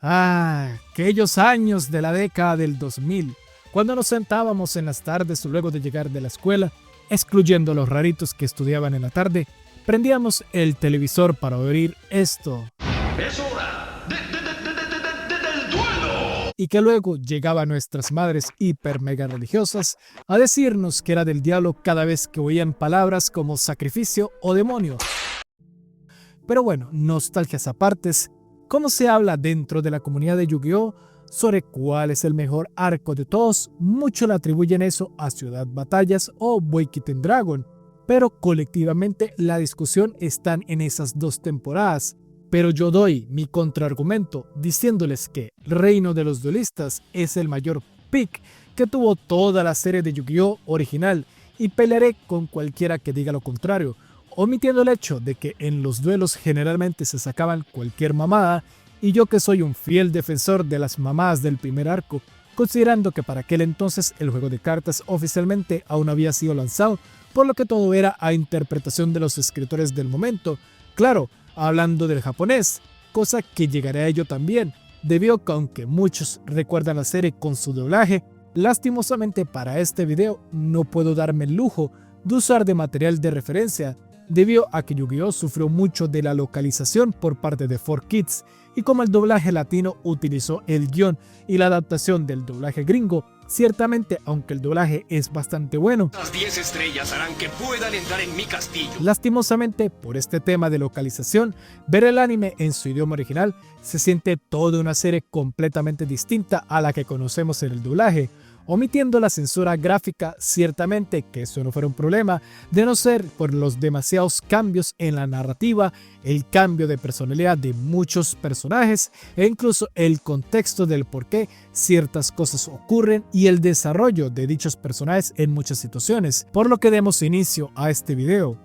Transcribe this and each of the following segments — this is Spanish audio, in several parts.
Aquellos años de la década del 2000, cuando nos sentábamos en las tardes luego de llegar de la escuela, excluyendo a los raritos que estudiaban en la tarde, prendíamos el televisor para oír esto. ¡Es hora del duelo! Y que luego llegaban nuestras madres hiper mega religiosas a decirnos que era del diablo cada vez que oían palabras como sacrificio o demonio. Pero bueno, nostalgias apartes, ¿cómo se habla dentro de la comunidad de Yu-Gi-Oh sobre cuál es el mejor arco de todos? Muchos le atribuyen eso a Ciudad Batallas o Boikitten Dragon, pero colectivamente la discusión está en esas dos temporadas. Pero yo doy mi contraargumento diciéndoles que Reino de los Duelistas es el mayor pick que tuvo toda la serie de Yu-Gi-Oh original, y pelearé con cualquiera que diga lo contrario, omitiendo el hecho de que en los duelos generalmente se sacaban cualquier mamada, y yo que soy un fiel defensor de las mamadas del primer arco, considerando que para aquel entonces el juego de cartas oficialmente aún había sido lanzado, por lo que todo era a interpretación de los escritores del momento, claro, hablando del japonés, cosa que llegaré a ello también, debido a que aunque muchos recuerdan la serie con su doblaje, lastimosamente para este video no puedo darme el lujo de usar de material de referencia, debido a que Yu-Gi-Oh sufrió mucho de la localización por parte de 4Kids, y como el doblaje latino utilizó el guión y la adaptación del doblaje gringo, ciertamente aunque el doblaje es bastante bueno, Las 10 estrellas harán que puedan entrar en mi castillo. lastimosamente por este tema de localización, ver el anime en su idioma original se siente toda una serie completamente distinta a la que conocemos en el doblaje, omitiendo la censura gráfica. Ciertamente que eso no fuera un problema, de no ser por los demasiados cambios en la narrativa, el cambio de personalidad de muchos personajes e incluso el contexto del por qué ciertas cosas ocurren y el desarrollo de dichos personajes en muchas situaciones, por lo que demos inicio a este video.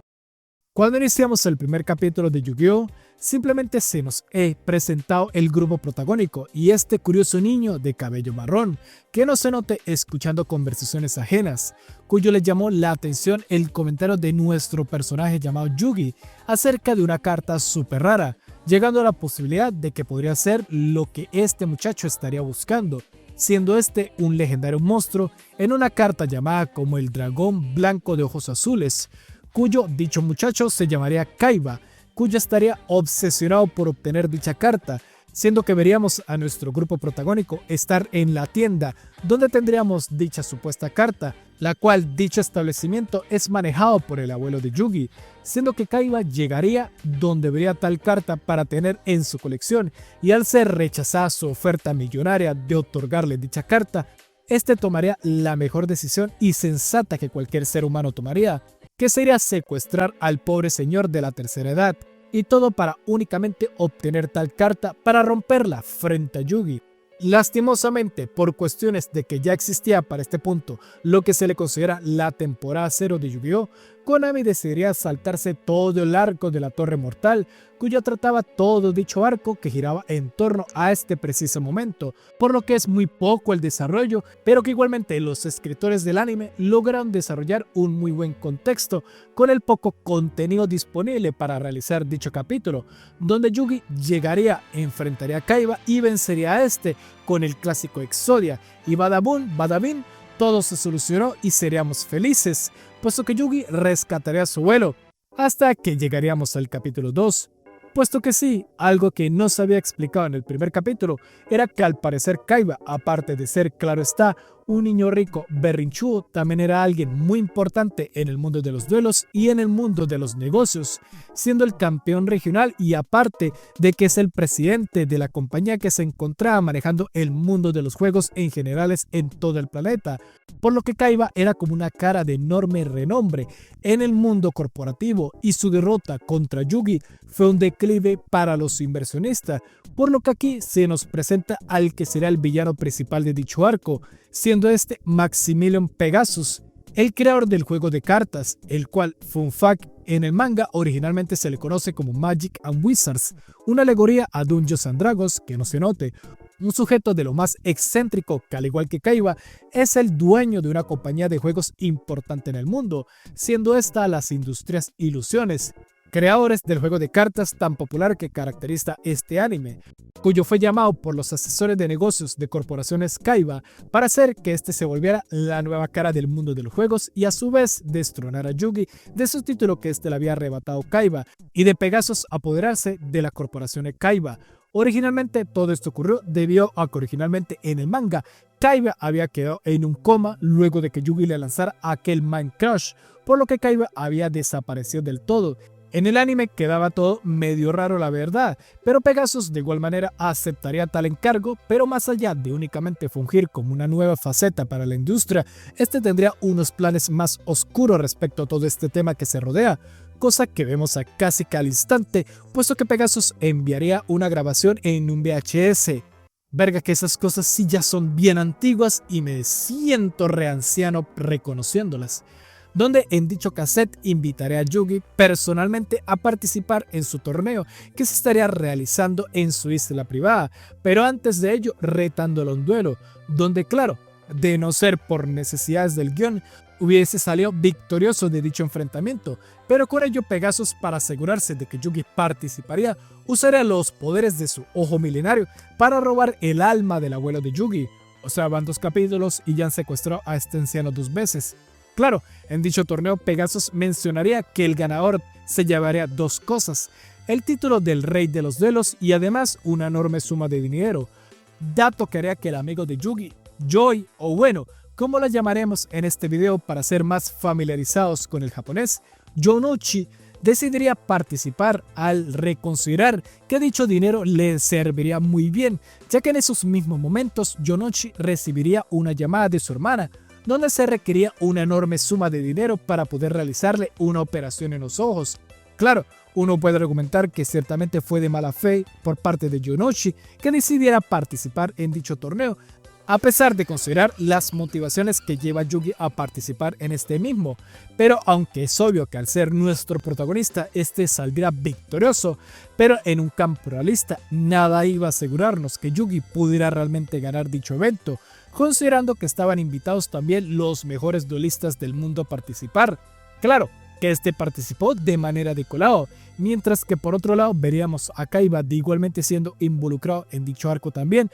Cuando iniciamos el primer capítulo de Yu-Gi-Oh, simplemente se nos he presentado el grupo protagónico y este curioso niño de cabello marrón, que no se note escuchando conversaciones ajenas, cuyo le llamó la atención el comentario de nuestro personaje llamado Yugi acerca de una carta súper rara, llegando a la posibilidad de que podría ser lo que este muchacho estaría buscando, siendo este un legendario monstruo en una carta llamada como el dragón blanco de ojos azules, cuyo dicho muchacho se llamaría Kaiba, cuyo estaría obsesionado por obtener dicha carta, siendo que veríamos a nuestro grupo protagónico estar en la tienda donde tendríamos dicha supuesta carta, la cual dicho establecimiento es manejado por el abuelo de Yugi, siendo que Kaiba llegaría donde vería tal carta para tener en su colección, y al ser rechazada su oferta millonaria de otorgarle dicha carta, este tomaría la mejor decisión y sensata que cualquier ser humano tomaría, que sería secuestrar al pobre señor de la tercera edad, y todo para únicamente obtener tal carta para romperla frente a Yugi. Lastimosamente, por cuestiones de que ya existía para este punto lo que se le considera la temporada 0 de Yu-Gi-Oh, Konami decidiría saltarse todo el arco de la Torre Mortal, cuyo trataba todo dicho arco que giraba en torno a este preciso momento, por lo que es muy poco el desarrollo, pero que igualmente los escritores del anime lograron desarrollar un muy buen contexto con el poco contenido disponible para realizar dicho capítulo, donde Yugi llegaría, enfrentaría a Kaiba y vencería a este con el clásico Exodia, y badabun, badabin, todo se solucionó y seríamos felices, puesto que Yugi rescataría a su abuelo, hasta que llegaríamos al capítulo 2. Puesto que sí, algo que no se había explicado en el primer capítulo era que al parecer Kaiba, aparte de ser, claro está, un niño rico berrinchudo, también era alguien muy importante en el mundo de los duelos y en el mundo de los negocios, siendo el campeón regional y aparte de que es el presidente de la compañía que se encontraba manejando el mundo de los juegos en generales en todo el planeta, por lo que Kaiba era como una cara de enorme renombre en el mundo corporativo, y su derrota contra Yugi fue un declive para los inversionistas, por lo que aquí se nos presenta al que será el villano principal de dicho arco, siendo este Maximilian Pegasus, el creador del juego de cartas, el cual, fun fact, en el manga originalmente se le conoce como Magic and Wizards, una alegoría a Dungeons and Dragons, que no se note, un sujeto de lo más excéntrico que, al igual que Kaiba, es el dueño de una compañía de juegos importante en el mundo, siendo esta las Industrias Ilusiones. creadores del juego de cartas tan popular que caracteriza este anime, cuyo fue llamado por los asesores de negocios de corporaciones Kaiba para hacer que este se volviera la nueva cara del mundo de los juegos y a su vez destronar a Yugi de su título que este le había arrebatado Kaiba y de Pegasus apoderarse de la corporación Kaiba. Originalmente todo esto ocurrió debido a que originalmente en el manga Kaiba había quedado en un coma luego de que Yugi le lanzara aquel Mind Crush, por lo que Kaiba había desaparecido del todo. En el anime quedaba todo medio raro la verdad, pero Pegasus de igual manera aceptaría tal encargo, pero más allá de únicamente fungir como una nueva faceta para la industria, este tendría unos planes más oscuros respecto a todo este tema que se rodea, cosa que vemos a casi que al instante, puesto que Pegasus enviaría una grabación en un VHS. Verga que esas cosas sí ya son bien antiguas y me siento reanciano reconociéndolas, donde en dicho cassette invitaré a Yugi personalmente a participar en su torneo que se estaría realizando en su isla privada, pero antes de ello retándolo a un duelo, donde claro, de no ser por necesidades del guión, hubiese salido victorioso de dicho enfrentamiento, pero con ello Pegasus, para asegurarse de que Yugi participaría, usaría los poderes de su ojo milenario para robar el alma del abuelo de Yugi. O sea, van 2 capítulos y ya han secuestrado a este anciano 2 veces. Claro, en dicho torneo Pegasus mencionaría que el ganador se llevaría 2 cosas, el título del rey de los duelos y además una enorme suma de dinero, dato que haría que el amigo de Yugi, Joy, o bueno, como la llamaremos en este video para ser más familiarizados con el japonés, Yonochi, decidiría participar al reconsiderar que dicho dinero le serviría muy bien, ya que en esos mismos momentos Yonochi recibiría una llamada de su hermana, donde se requería una enorme suma de dinero para poder realizarle una operación en los ojos. Claro, uno puede argumentar que ciertamente fue de mala fe por parte de Yonochi que decidiera participar en dicho torneo, a pesar de considerar las motivaciones que lleva a Yugi a participar en este mismo, pero aunque es obvio que al ser nuestro protagonista este saldrá victorioso, pero en un campo realista nada iba a asegurarnos que Yugi pudiera realmente ganar dicho evento, considerando que estaban invitados también los mejores duelistas del mundo a participar. Claro, que este participó de manera de colado, mientras que por otro lado veríamos a Kaiba de igualmente siendo involucrado en dicho arco también,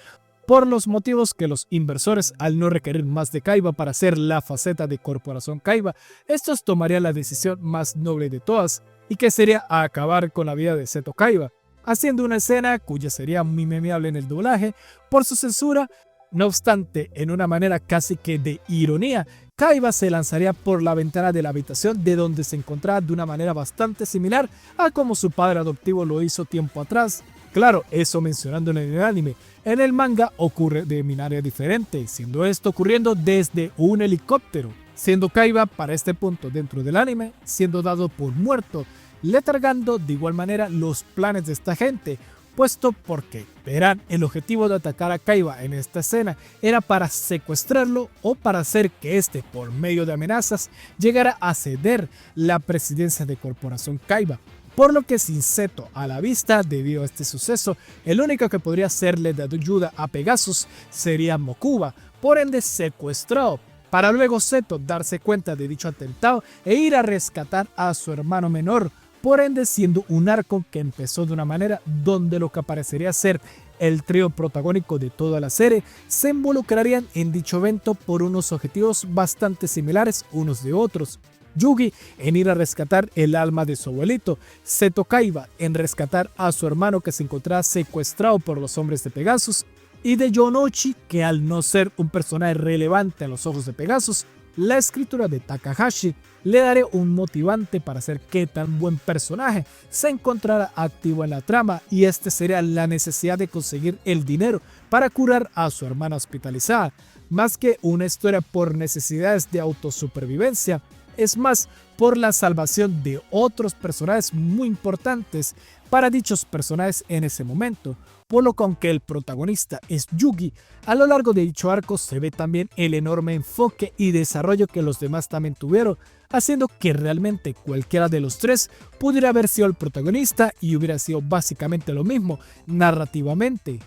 por los motivos que los inversores, al no requerir más de Kaiba para hacer la faceta de Corporación Kaiba, estos tomarían la decisión más noble de todas, y que sería acabar con la vida de Seto Kaiba, haciendo una escena cuya sería muy memeable en el doblaje por su censura. No obstante, en una manera casi que de ironía, Kaiba se lanzaría por la ventana de la habitación de donde se encontraba de una manera bastante similar a como su padre adoptivo lo hizo tiempo atrás. Claro, eso mencionándolo en el anime. En el manga ocurre de manera diferente, siendo esto ocurriendo desde un helicóptero, siendo Kaiba para este punto dentro del anime siendo dado por muerto, letargando de igual manera los planes de esta gente, puesto porque, verán, el objetivo de atacar a Kaiba en esta escena era para secuestrarlo o para hacer que este, por medio de amenazas, llegara a ceder la presidencia de Corporación Kaiba. Por lo que sin Seto a la vista, debido a este suceso, el único que podría serle de ayuda a Pegasus sería Mokuba, por ende secuestrado, para luego Seto darse cuenta de dicho atentado e ir a rescatar a su hermano menor, por ende siendo un arco que empezó de una manera donde lo que parecería ser el trío protagónico de toda la serie se involucrarían en dicho evento por unos objetivos bastante similares unos de otros. Yugi en ir a rescatar el alma de su abuelito, Seto Kaiba en rescatar a su hermano que se encontraba secuestrado por los hombres de Pegasus, y de Yonochi que al no ser un personaje relevante a los ojos de Pegasus, la escritura de Takahashi le daré un motivante para hacer que tan buen personaje se encontrara activo en la trama, y este sería la necesidad de conseguir el dinero para curar a su hermana hospitalizada, más que una historia por necesidades de autosupervivencia. Es más por la salvación de otros personajes muy importantes para dichos personajes en ese momento, por lo que aunque el protagonista es Yugi, a lo largo de dicho arco se ve también el enorme enfoque y desarrollo que los demás también tuvieron, haciendo que realmente cualquiera de los tres pudiera haber sido el protagonista y hubiera sido básicamente lo mismo narrativamente.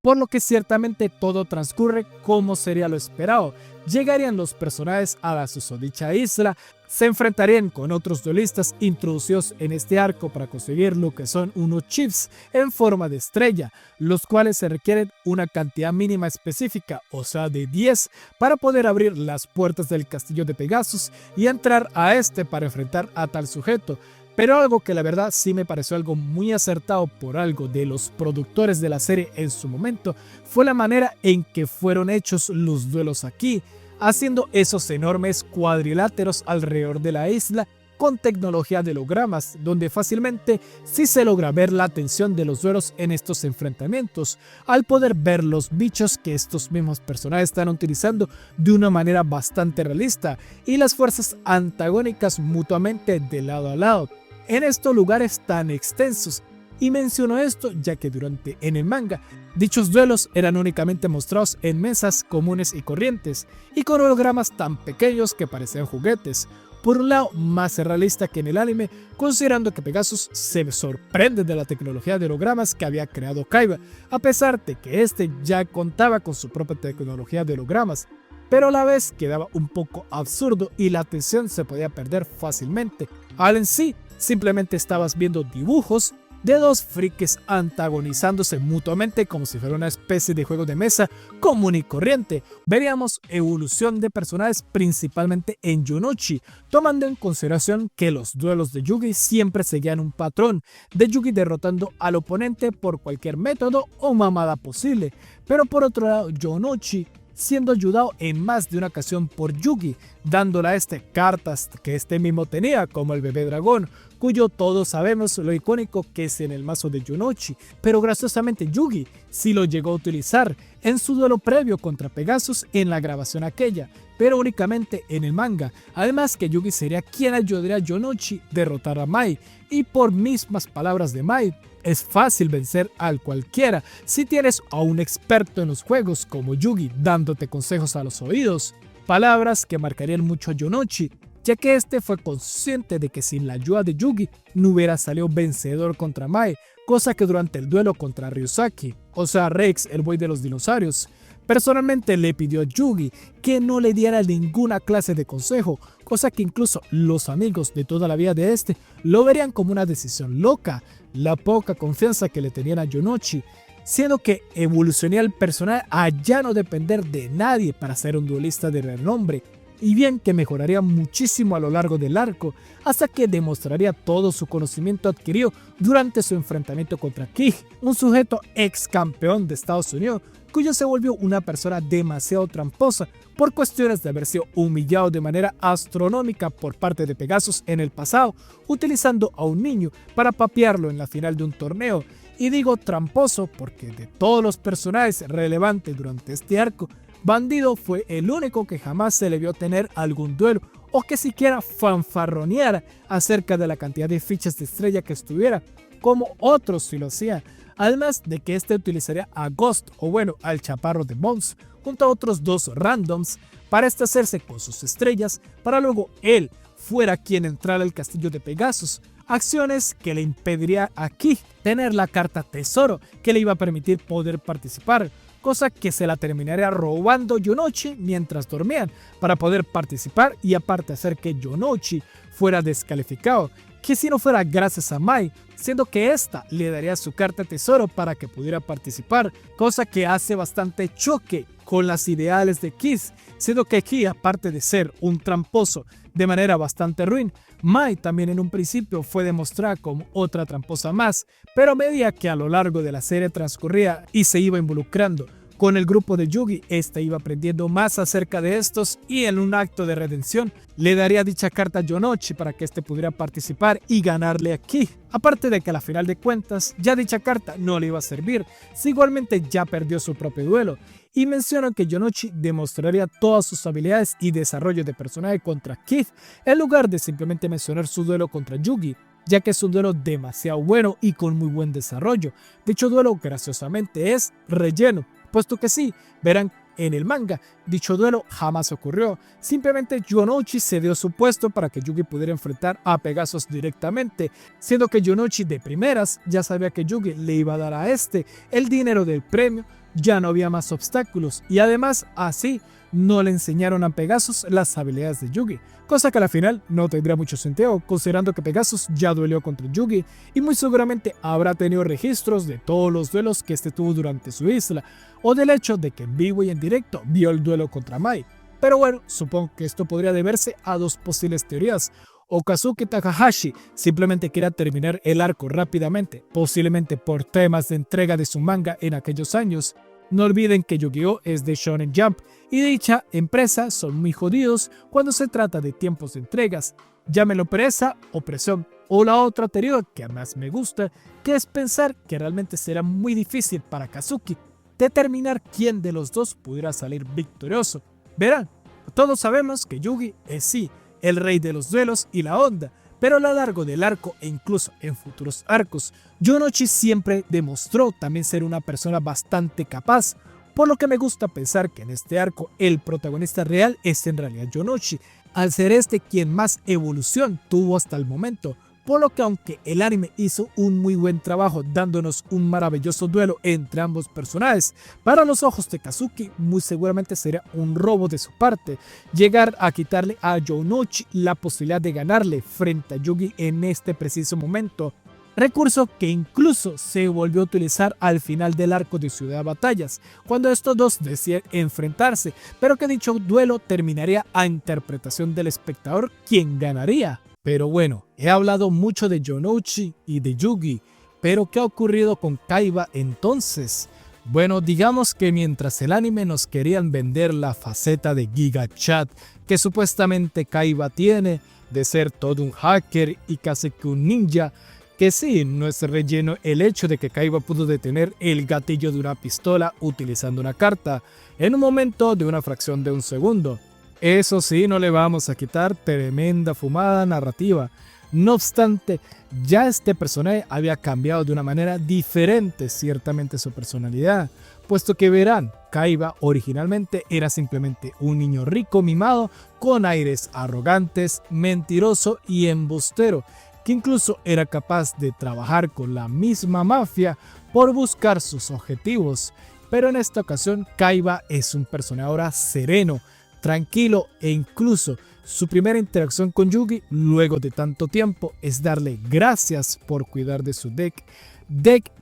Por lo que ciertamente todo transcurre como sería lo esperado. Llegarían los personajes a la susodicha isla se enfrentarían con otros duelistas introducidos en este arco para conseguir lo que son unos chips en forma de estrella, los cuales se requieren una cantidad mínima específica, o sea de 10, para poder abrir las puertas del castillo de Pegasus y entrar a este para enfrentar a tal sujeto. Pero algo que la verdad sí me pareció algo muy acertado por algo de los productores de la serie en su momento fue la manera en que fueron hechos los duelos aquí, haciendo esos enormes cuadriláteros alrededor de la isla con tecnología de hologramas, donde fácilmente sí se logra ver la tensión de los duelos en estos enfrentamientos, al poder ver los bichos que estos mismos personajes están utilizando de una manera bastante realista y las fuerzas antagónicas mutuamente de lado a lado en estos lugares tan extensos. Y menciono esto ya que en el manga, dichos duelos eran únicamente mostrados en mesas comunes y corrientes, y con hologramas tan pequeños que parecían juguetes. Por un lado, más realista que en el anime, considerando que Pegasus se sorprende de la tecnología de hologramas que había creado Kaiba, a pesar de que este ya contaba con su propia tecnología de hologramas, pero a la vez quedaba un poco absurdo y la atención se podía perder fácilmente. Al en sí, simplemente estabas viendo dibujos de dos frikis antagonizándose mutuamente como si fuera una especie de juego de mesa común y corriente. Veríamos evolución de personajes principalmente en Yonochi, tomando en consideración que los duelos de Yugi siempre seguían un patrón de Yugi derrotando al oponente por cualquier método o mamada posible, pero por otro lado Yonochi siendo ayudado en más de una ocasión por Yugi, dándole a este cartas que este mismo tenía, como el bebé dragón, cuyo todos sabemos lo icónico que es en el mazo de Yonochi, pero graciosamente Yugi sí lo llegó a utilizar en su duelo previo contra Pegasus en la grabación aquella, pero únicamente en el manga, además que Yugi sería quien ayudaría a Yonochi a derrotar a Mai, y por mismas palabras de Mai, es fácil vencer al cualquiera si tienes a un experto en los juegos como Yugi dándote consejos a los oídos, palabras que marcarían mucho a Yonochi, ya que este fue consciente de que sin la ayuda de Yugi no hubiera salido vencedor contra Mai, cosa que durante el duelo contra Ryusaki, o sea Rex, el buey de los dinosaurios, personalmente le pidió a Yugi que no le diera ninguna clase de consejo, cosa que incluso los amigos de toda la vida de este lo verían como una decisión loca, la poca confianza que le tenían a Yonochi, siendo que evolucionaría el personaje a ya no depender de nadie para ser un duelista de renombre, y bien que mejoraría muchísimo a lo largo del arco, hasta que demostraría todo su conocimiento adquirido durante su enfrentamiento contra Kid, un sujeto ex campeón de Estados Unidos, cuyo se volvió una persona demasiado tramposa por cuestiones de haber sido humillado de manera astronómica por parte de Pegasus en el pasado, utilizando a un niño para papearlo en la final de un torneo. Y digo tramposo porque de todos los personajes relevantes durante este arco, Bandido fue el único que jamás se le vio tener algún duelo o que siquiera fanfarroneara acerca de la cantidad de fichas de estrella que estuviera, como otros sí lo hacían. Además de que este utilizaría a Ghost, o bueno, al chaparro de Bones, junto a otros dos randoms para hacerse con sus estrellas, para luego él fuera quien entrara al castillo de Pegasus, acciones que le impediría aquí tener la carta tesoro que le iba a permitir poder participar, cosa que se la terminaría robando Yonochi mientras dormían para poder participar y aparte hacer que Yonochi fuera descalificado, que si no fuera gracias a Mai, siendo que esta le daría su carta tesoro para que pudiera participar, cosa que hace bastante choque con las ideales de Kiss, siendo que aquí aparte de ser un tramposo de manera bastante ruin, Mai también en un principio fue demostrada como otra tramposa más, pero a medida que a lo largo de la serie transcurría y se iba involucrando con el grupo de Yugi, este iba aprendiendo más acerca de estos y en un acto de redención le daría dicha carta a Yonochi para que este pudiera participar y ganarle aquí. Aparte de que a la final de cuentas ya dicha carta no le iba a servir, si igualmente ya perdió su propio duelo. Y mencionan que Yonochi demostraría todas sus habilidades y desarrollo de personaje contra Kid en lugar de simplemente mencionar su duelo contra Yugi, ya que es un duelo demasiado bueno y con muy buen desarrollo. Dicho duelo graciosamente es relleno, puesto que sí, verán en el manga, dicho duelo jamás ocurrió, simplemente Yonochi cedió su puesto para que Yugi pudiera enfrentar a Pegasus directamente, siendo que Yonochi de primeras ya sabía que Yugi le iba a dar a este el dinero del premio ya no había más obstáculos y además así no le enseñaron a Pegasus las habilidades de Yugi, cosa que a la final no tendría mucho sentido considerando que Pegasus ya duelió contra Yugi y muy seguramente habrá tenido registros de todos los duelos que este tuvo durante su isla o del hecho de que en vivo y en directo vio el duelo contra Mai. Pero bueno, supongo que esto podría deberse a dos posibles teorías. O Kazuki Takahashi simplemente quiera terminar el arco rápidamente, posiblemente por temas de entrega de su manga en aquellos años. No olviden que Yu-Gi-Oh! Es de Shonen Jump y dicha empresa son muy jodidos cuando se trata de tiempos de entregas. Llámenlo pereza o presión. O la otra teoría que más me gusta, que es pensar que realmente será muy difícil para Kazuki determinar quién de los dos pudiera salir victorioso. Verán, todos sabemos que Yugi es sí el rey de los duelos y la onda, pero a lo largo del arco e incluso en futuros arcos, Yonochi siempre demostró también ser una persona bastante capaz, por lo que me gusta pensar que en este arco el protagonista real es en realidad Yonochi, al ser este quien más evolución tuvo hasta el momento. Por lo que aunque el anime hizo un muy buen trabajo dándonos un maravilloso duelo entre ambos personajes, para los ojos de Kazuki muy seguramente sería un robo de su parte llegar a quitarle a Yonochi la posibilidad de ganarle frente a Yugi en este preciso momento. Recurso que incluso se volvió a utilizar al final del arco de Ciudad de Batallas, cuando estos dos decían enfrentarse, pero que dicho duelo terminaría a interpretación del espectador quién ganaría. Pero bueno, he hablado mucho de Yonochi y de Yugi, pero ¿qué ha ocurrido con Kaiba entonces? Bueno, digamos que mientras el anime nos querían vender la faceta de Giga Chad que supuestamente Kaiba tiene, de ser todo un hacker y casi que un ninja, que sí, no es relleno el hecho de que Kaiba pudo detener el gatillo de una pistola utilizando una carta, en un momento de una fracción de un segundo. Eso sí, no le vamos a quitar tremenda fumada narrativa. No obstante, ya este personaje había cambiado de una manera diferente ciertamente su personalidad, puesto que verán, Kaiba originalmente era simplemente un niño rico mimado con aires arrogantes, mentiroso y embustero, que incluso era capaz de trabajar con la misma mafia por buscar sus objetivos. Pero en esta ocasión Kaiba es un personaje ahora sereno, tranquilo e incluso su primera interacción con Yugi luego de tanto tiempo es darle gracias por cuidar de su deck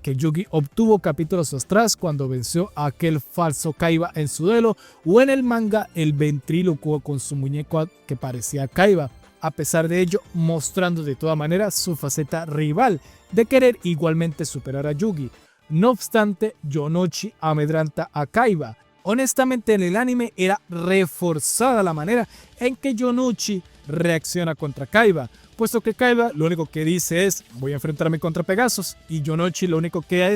que Yugi obtuvo capítulos atrás cuando venció a aquel falso Kaiba en su duelo, o en el manga el ventrílocuo con su muñeco que parecía Kaiba, a pesar de ello mostrando de todas maneras su faceta rival de querer igualmente superar a Yugi. No obstante, Yonochi amedranta a Kaiba. Honestamente en el anime era reforzada la manera en que Yonochi reacciona contra Kaiba, puesto que Kaiba lo único que dice es voy a enfrentarme contra Pegasus y Yonochi lo único que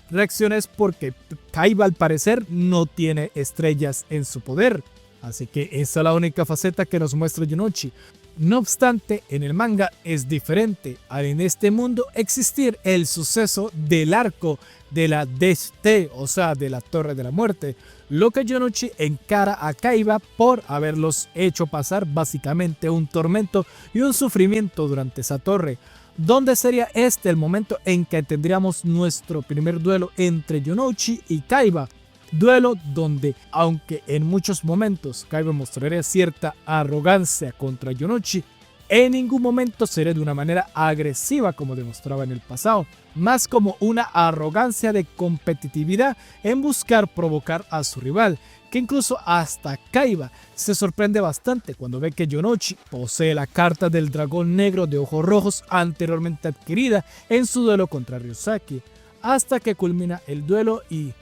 reacciona es porque Kaiba al parecer no tiene estrellas en su poder, así que esa es la única faceta que nos muestra Yonochi. No obstante, en el manga es diferente, al en este mundo existir el suceso del arco de la DT, o sea, de la Torre de la Muerte, lo que Yonochi encara a Kaiba por haberlos hecho pasar básicamente un tormento y un sufrimiento durante esa torre, donde sería este el momento en que tendríamos nuestro primer duelo entre Yonochi y Kaiba. Duelo donde, aunque en muchos momentos Kaiba mostraría cierta arrogancia contra Yonochi, en ningún momento sería de una manera agresiva como demostraba en el pasado, más como una arrogancia de competitividad en buscar provocar a su rival, que incluso hasta Kaiba se sorprende bastante cuando ve que Yonochi posee la carta del dragón negro de ojos rojos anteriormente adquirida en su duelo contra Ryusaki, hasta que culmina el duelo y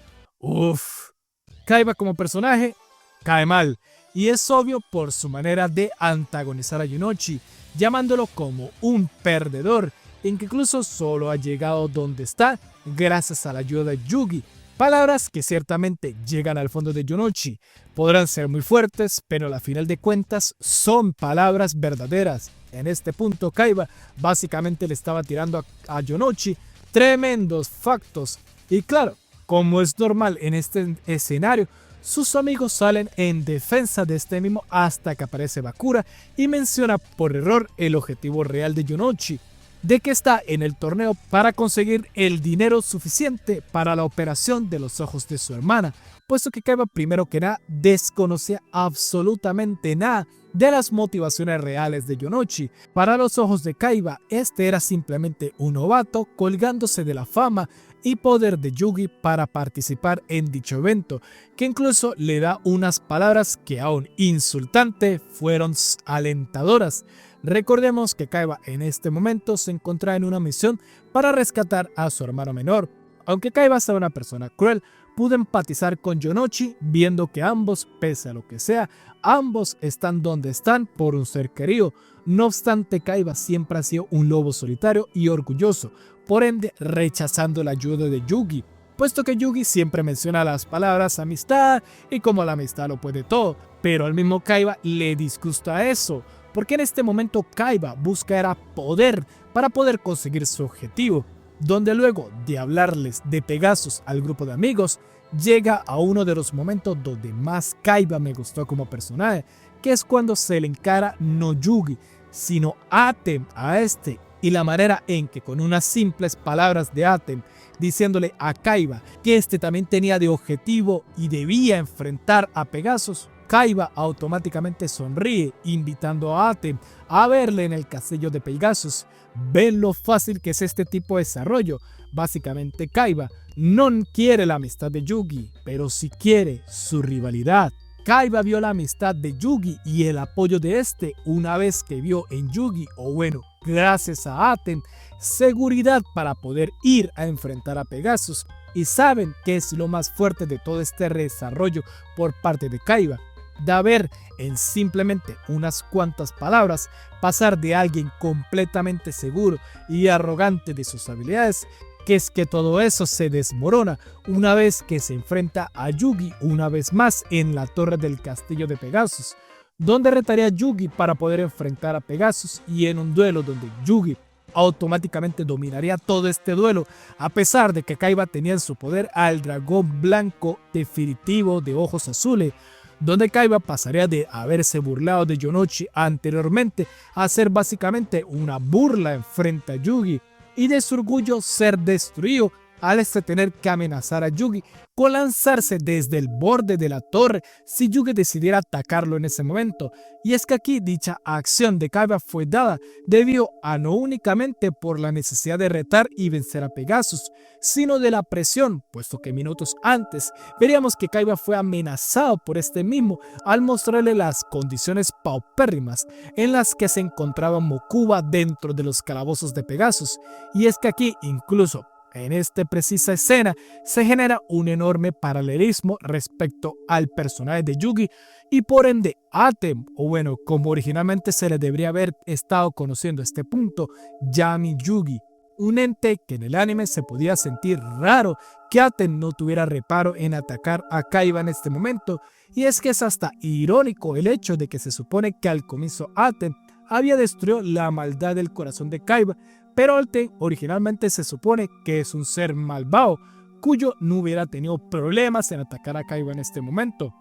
Kaiba como personaje cae mal, y es obvio por su manera de antagonizar a Yonochi, llamándolo como un perdedor, en que incluso solo ha llegado donde está gracias a la ayuda de Yugi. Palabras que ciertamente llegan al fondo de Yonochi, podrán ser muy fuertes, pero a la final de cuentas son palabras verdaderas. En este punto Kaiba básicamente le estaba tirando a Yonochi tremendos factos, y claro, como es normal en este escenario, sus amigos salen en defensa de este mismo hasta que aparece Bakura y menciona por error el objetivo real de Yonochi. de que está en el torneo para conseguir el dinero suficiente para la operación de los ojos de su hermana, puesto que Kaiba primero que nada desconocía absolutamente nada de las motivaciones reales de Yonochi. Para los ojos de Kaiba, este era simplemente un novato colgándose de la fama y poder de Yugi para participar en dicho evento, que incluso le da unas palabras que aún insultantes fueron alentadoras. Recordemos que Kaiba en este momento se encontraba en una misión para rescatar a su hermano menor. Aunque Kaiba sea una persona cruel, pudo empatizar con Yonochi viendo que ambos, pese a lo que sea, ambos están donde están por un ser querido. No obstante, Kaiba siempre ha sido un lobo solitario y orgulloso, por ende rechazando la ayuda de Yugi, puesto que Yugi siempre menciona las palabras amistad y como la amistad lo puede todo, pero al mismo Kaiba le disgusta eso, porque en este momento Kaiba busca era poder para poder conseguir su objetivo, donde luego de hablarles de Pegasus al grupo de amigos, llega a uno de los momentos donde más Kaiba me gustó como personaje, que es cuando se le encara no Yugi, sino Atem a este, y la manera en que con unas simples palabras de Atem, diciéndole a Kaiba que este también tenía de objetivo y debía enfrentar a Pegasus, Kaiba automáticamente sonríe, invitando a Atem a verle en el castillo de Pegasus. Ven lo fácil que es este tipo de desarrollo. Básicamente Kaiba no quiere la amistad de Yugi, pero sí quiere su rivalidad. Kaiba vio la amistad de Yugi y el apoyo de este una vez que vio en Yugi, o bueno, gracias a Atem, seguridad para poder ir a enfrentar a Pegasus. Y saben que es lo más fuerte de todo este desarrollo por parte de Kaiba, de ver en simplemente unas cuantas palabras pasar de alguien completamente seguro y arrogante de sus habilidades, que es que todo eso se desmorona una vez que se enfrenta a Yugi una vez más en la torre del castillo de Pegasus, donde retaría a Yugi para poder enfrentar a Pegasus, y en un duelo donde Yugi automáticamente dominaría todo este duelo, a pesar de que Kaiba tenía en su poder al dragón blanco definitivo de ojos azules, donde Kaiba pasaría de haberse burlado de Yonochi anteriormente a ser básicamente una burla en frente a Yugi, y de su orgullo ser destruido al tener que amenazar a Yugi con lanzarse desde el borde de la torre si Yugi decidiera atacarlo en ese momento. Y es que aquí dicha acción de Kaiba fue dada debido a no únicamente por la necesidad de retar y vencer a Pegasus, sino de la presión, puesto que minutos antes veríamos que Kaiba fue amenazado por este mismo al mostrarle las condiciones paupérrimas en las que se encontraba Mokuba dentro de los calabozos de Pegasus. Y es que aquí incluso en esta precisa escena se genera un enorme paralelismo respecto al personaje de Yugi y por ende Atem, o bueno, como originalmente se le debería haber estado conociendo a este punto, Yami Yugi, un ente que en el anime se podía sentir raro que Atem no tuviera reparo en atacar a Kaiba en este momento, y es que es hasta irónico el hecho de que se supone que al comienzo Atem había destruido la maldad del corazón de Kaiba, pero Atem originalmente se supone que es un ser malvado, cuyo no hubiera tenido problemas en atacar a Kaiba en este momento,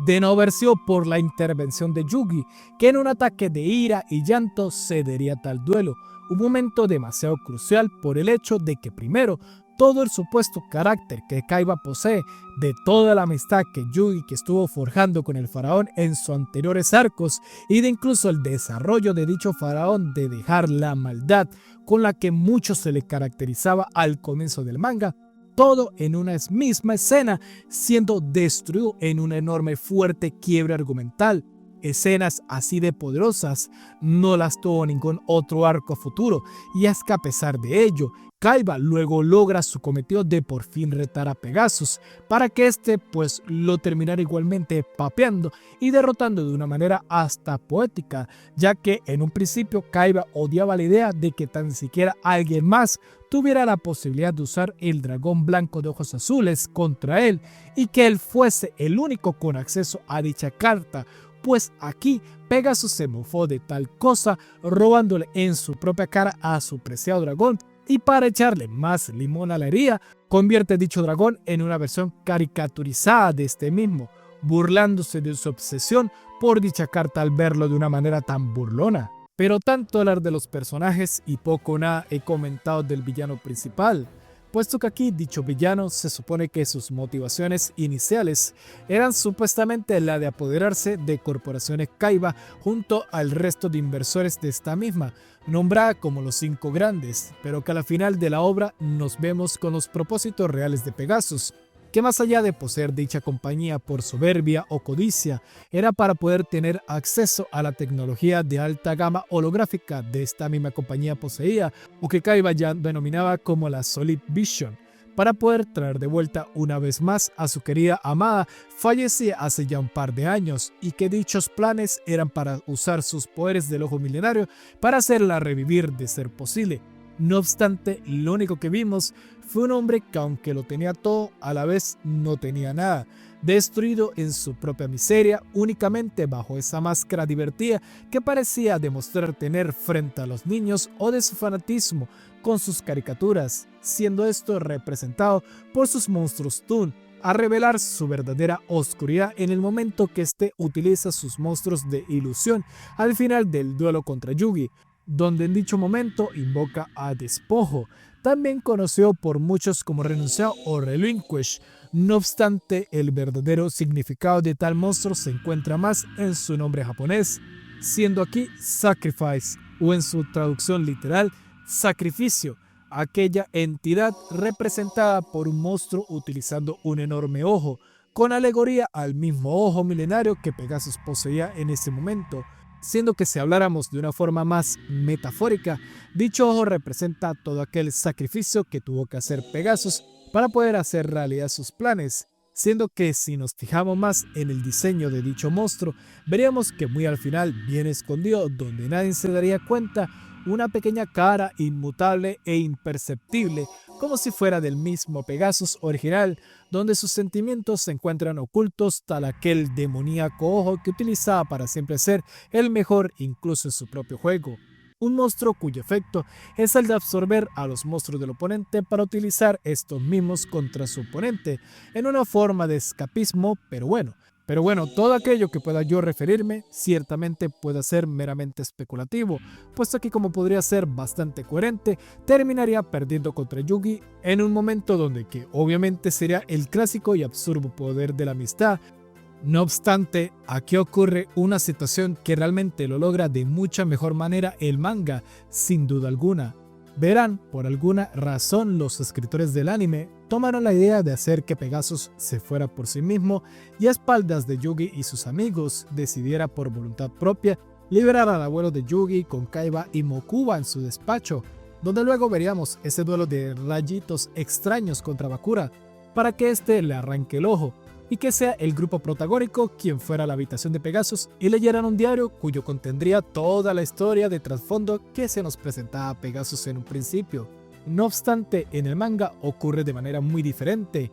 de no haber sido por la intervención de Yugi, que en un ataque de ira y llanto cedería tal duelo, un momento demasiado crucial por el hecho de que primero, todo el supuesto carácter que Kaiba posee, de toda la amistad que Yugi que estuvo forjando con el faraón en sus anteriores arcos, y de incluso el desarrollo de dicho faraón de dejar la maldad con la que mucho se le caracterizaba al comienzo del manga, todo en una misma escena siendo destruido en una enorme fuerte quiebre argumental. Escenas así de poderosas no las tuvo ningún otro arco futuro, y es que a pesar de ello, Kaiba luego logra su cometido de por fin retar a Pegasus para que este pues lo terminara igualmente papeando y derrotando de una manera hasta poética, ya que en un principio Kaiba odiaba la idea de que tan siquiera alguien más tuviera la posibilidad de usar el dragón blanco de ojos azules contra él y que él fuese el único con acceso a dicha carta, pues aquí Pegasus se mofó de tal cosa, robándole en su propia cara a su preciado dragón, y para echarle más limón a la herida, convierte dicho dragón en una versión caricaturizada de este mismo, burlándose de su obsesión por dicha carta al verlo de una manera tan burlona. Pero tanto hablar de los personajes y poco o nada he comentado del villano principal, puesto que aquí dicho villano se supone que sus motivaciones iniciales eran supuestamente la de apoderarse de corporaciones Kaiba junto al resto de inversores de esta misma, nombrada como los 5 grandes, pero que a la final de la obra nos vemos con los propósitos reales de Pegasus, que más allá de poseer dicha compañía por soberbia o codicia, era para poder tener acceso a la tecnología de alta gama holográfica de esta misma compañía poseía, o que Kaiba ya denominaba como la Solid Vision, para poder traer de vuelta una vez más a su querida amada, fallecida hace ya un par de años, y que dichos planes eran para usar sus poderes del ojo milenario para hacerla revivir de ser posible. No obstante, lo único que vimos fue un hombre que, aunque lo tenía todo, a la vez no tenía nada, destruido en su propia miseria, únicamente bajo esa máscara divertida que parecía demostrar tener frente a los niños o de su fanatismo con sus caricaturas, siendo esto representado por sus monstruos Toon, a revelar su verdadera oscuridad en el momento que éste utiliza sus monstruos de ilusión al final del duelo contra Yugi, donde en dicho momento invoca a Despojo, también conocido por muchos como renunciado o relinquish. No obstante, el verdadero significado de tal monstruo se encuentra más en su nombre japonés, siendo aquí Sacrifice, o en su traducción literal, sacrificio, aquella entidad representada por un monstruo utilizando un enorme ojo, con alegoría al mismo ojo milenario que Pegasus poseía en ese momento, siendo que si habláramos de una forma más metafórica, dicho ojo representa todo aquel sacrificio que tuvo que hacer Pegasus para poder hacer realidad sus planes, siendo que si nos fijamos más en el diseño de dicho monstruo, veríamos que muy al final, bien escondido, donde nadie se daría cuenta, una pequeña cara inmutable e imperceptible, como si fuera del mismo Pegasus original, donde sus sentimientos se encuentran ocultos, tal aquel demoníaco ojo que utilizaba para siempre ser el mejor incluso en su propio juego. Un monstruo cuyo efecto es el de absorber a los monstruos del oponente para utilizar estos mismos contra su oponente, en una forma de escapismo, pero bueno, todo aquello que pueda yo referirme ciertamente puede ser meramente especulativo, puesto que como podría ser bastante coherente, terminaría perdiendo contra Yugi en un momento donde que obviamente sería el clásico y absurdo poder de la amistad. No obstante, aquí ocurre una situación que realmente lo logra de mucha mejor manera el manga, sin duda alguna. Verán, por alguna razón los escritores del anime tomaron la idea de hacer que Pegasus se fuera por sí mismo y a espaldas de Yugi y sus amigos decidiera por voluntad propia liberar al abuelo de Yugi con Kaiba y Mokuba en su despacho, donde luego veríamos ese duelo de rayitos extraños contra Bakura para que éste le arranque el ojo y que sea el grupo protagónico quien fuera a la habitación de Pegasus y leyeran un diario cuyo contendría toda la historia de trasfondo que se nos presentaba a Pegasus en un principio. No obstante, en el manga ocurre de manera muy diferente.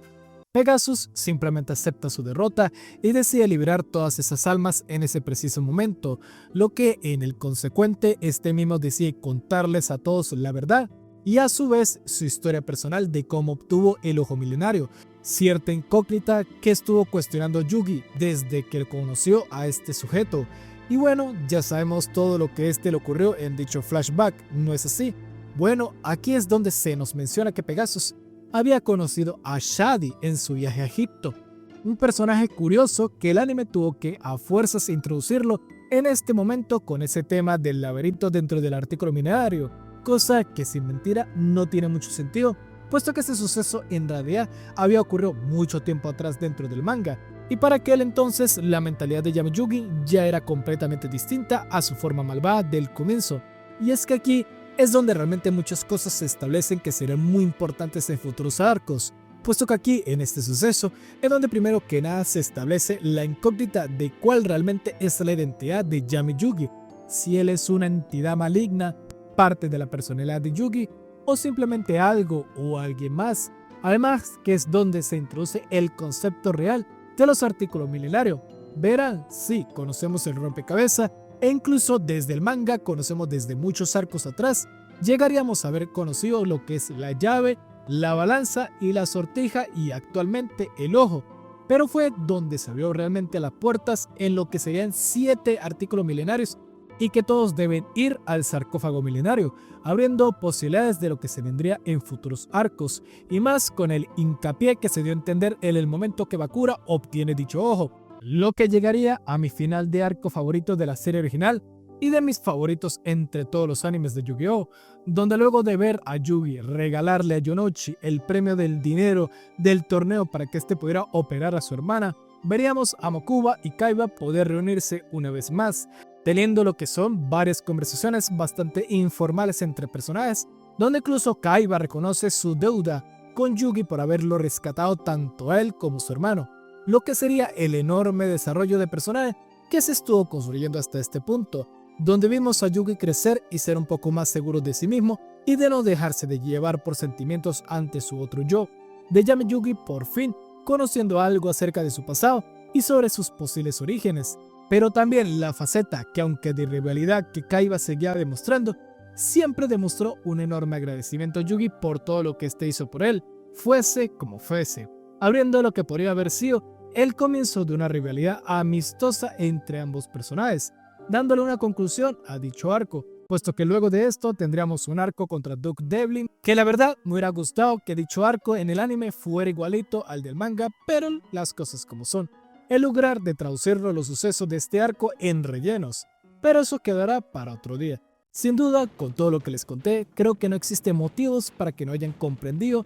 Pegasus simplemente acepta su derrota y decide liberar todas esas almas en ese preciso momento, lo que en el consecuente este mismo decide contarles a todos la verdad y a su vez su historia personal de cómo obtuvo el ojo milenario, cierta incógnita que estuvo cuestionando Yugi desde que conoció a este sujeto. Y bueno, ya sabemos todo lo que le ocurrió en dicho flashback, ¿no es así? Bueno, aquí es donde se nos menciona que Pegasus había conocido a Shadi en su viaje a Egipto, un personaje curioso que el anime tuvo que a fuerzas introducirlo en este momento con ese tema del laberinto dentro del artículo minerario, cosa que sin mentira no tiene mucho sentido, puesto que este suceso en realidad había ocurrido mucho tiempo atrás dentro del manga, y para aquel entonces la mentalidad de Yami Yugi ya era completamente distinta a su forma malvada del comienzo. Y es que aquí es donde realmente muchas cosas se establecen que serán muy importantes en futuros arcos, puesto que aquí en este suceso es donde primero que nada se establece la incógnita de cuál realmente es la identidad de Yami Yugi, si él es una entidad maligna, parte de la personalidad de Yugi, o simplemente algo o alguien más. Además, que es donde se introduce el concepto real de los artículos milenarios. Verán, sí, conocemos el rompecabezas e incluso desde el manga conocemos desde muchos arcos atrás, llegaríamos a haber conocido lo que es la llave, la balanza y la sortija y actualmente el ojo. Pero fue donde se abrió realmente las puertas en lo que serían 7 artículos milenarios y que todos deben ir al sarcófago milenario, abriendo posibilidades de lo que se vendría en futuros arcos, y más con el hincapié que se dio a entender en el momento que Bakura obtiene dicho ojo, lo que llegaría a mi final de arco favorito de la serie original y de mis favoritos entre todos los animes de Yu-Gi-Oh!, donde luego de ver a Yugi regalarle a Yonochi el premio del dinero del torneo para que éste pudiera operar a su hermana, veríamos a Mokuba y Kaiba poder reunirse una vez más, teniendo lo que son varias conversaciones bastante informales entre personajes, donde incluso Kaiba reconoce su deuda con Yugi por haberlo rescatado tanto a él como a su hermano, lo que sería el enorme desarrollo de personaje que se estuvo construyendo hasta este punto, donde vimos a Yugi crecer y ser un poco más seguro de sí mismo y de no dejarse de llevar por sentimientos ante su otro yo, de Yami Yugi por fin conociendo algo acerca de su pasado y sobre sus posibles orígenes, pero también la faceta que, aunque de rivalidad que Kaiba seguía demostrando, siempre demostró un enorme agradecimiento a Yugi por todo lo que éste hizo por él, fuese como fuese, abriendo lo que podría haber sido el comienzo de una rivalidad amistosa entre ambos personajes, dándole una conclusión a dicho arco, puesto que luego de esto tendríamos un arco contra Duke Devlin, que la verdad me hubiera gustado que dicho arco en el anime fuera igualito al del manga, pero las cosas como son, en lugar de traducirlo los sucesos de este arco en rellenos, pero eso quedará para otro día. Sin duda, con todo lo que les conté, creo que no existen motivos para que no hayan comprendido,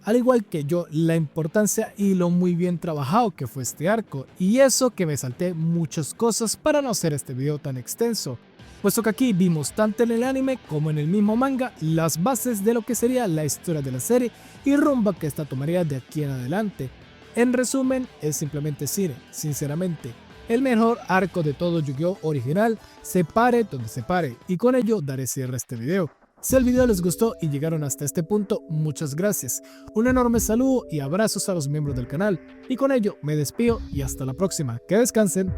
al igual que yo, la importancia y lo muy bien trabajado que fue este arco, y eso que me salté muchas cosas para no hacer este video tan extenso, puesto que aquí vimos tanto en el anime como en el mismo manga las bases de lo que sería la historia de la serie y rumbo que esta tomaría de aquí en adelante. En resumen, es simplemente cine, sinceramente. El mejor arco de todo Yu-Gi-Oh! Original, se pare donde se pare, y con ello daré cierre a este video. Si el video les gustó y llegaron hasta este punto, muchas gracias. Un enorme saludo y abrazos a los miembros del canal. Y con ello me despido y hasta la próxima. Que descansen.